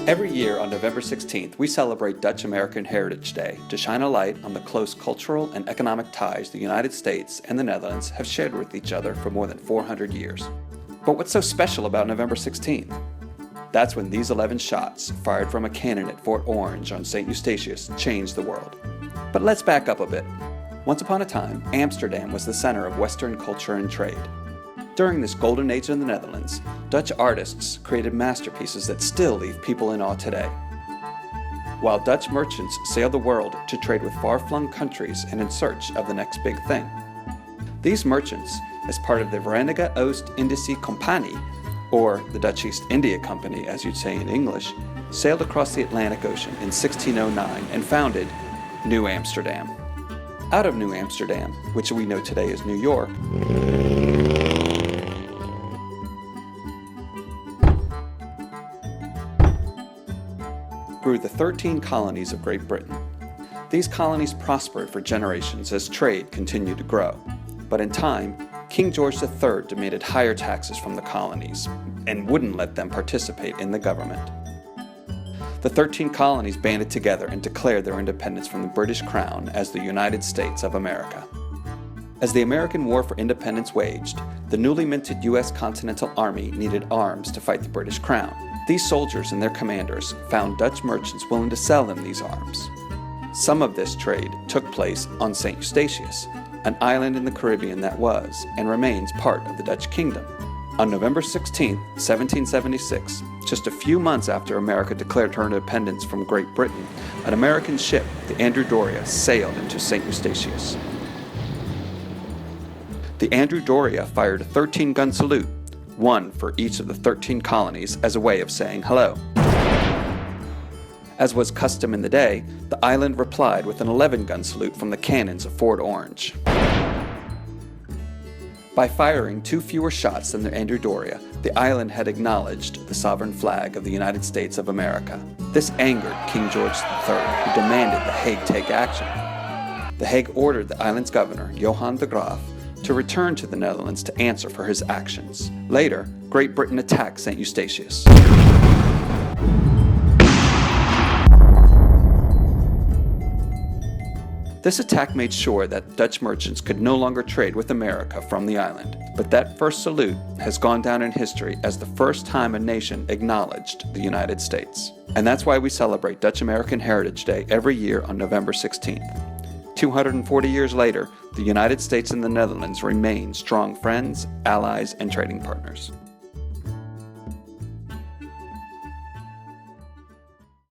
Every year on November 16th, we celebrate Dutch American Heritage Day to shine a light on the close cultural and economic ties the United States and the Netherlands have shared with each other for more than 400 years. But what's so special about November 16th? That's when these 11 shots, fired from a cannon at Fort Orange on St. Eustatius, changed the world. But let's back up a bit. Once upon a time, Amsterdam was the center of Western culture and trade. During this golden age in the Netherlands, Dutch artists created masterpieces that still leave people in awe today. While Dutch merchants sailed the world to trade with far-flung countries and in search of the next big thing. These merchants, as part of the Verenigde Oost-Indische Compagnie, or the Dutch East India Company as you'd say in English, sailed across the Atlantic Ocean in 1609 and founded New Amsterdam. Out of New Amsterdam, which we know today as New York, grew the 13 colonies of Great Britain. These colonies prospered for generations as trade continued to grow. But in time, King George III demanded higher taxes from the colonies and wouldn't let them participate in the government. The 13 colonies banded together and declared their independence from the British Crown as the United States of America. As the American War for Independence waged, the newly minted U.S. Continental Army needed arms to fight the British Crown. These soldiers and their commanders found Dutch merchants willing to sell them these arms. Some of this trade took place on St. Eustatius, an island in the Caribbean that was and remains part of the Dutch kingdom. On November 16, 1776, just a few months after America declared her independence from Great Britain, an American ship, the Andrew Doria, sailed into St. Eustatius. The Andrew Doria fired a 13-gun salute, one for each of the 13 colonies, as a way of saying hello. As was custom in the day, the island replied with an 11-gun salute from the cannons of Fort Orange. By firing 2 fewer shots than the Andrew Doria, the island had acknowledged the sovereign flag of the United States of America. This angered King George III, who demanded The Hague take action. The Hague ordered the island's governor, Johan de Graaf, to return to the Netherlands to answer for his actions. Later, Great Britain attacked St. Eustatius. This attack made sure that Dutch merchants could no longer trade with America from the island. But that first salute has gone down in history as the first time a nation acknowledged the United States. And that's why we celebrate Dutch American Heritage Day every year on November 16th. 240 years later, the United States and the Netherlands remain strong friends, allies, and trading partners.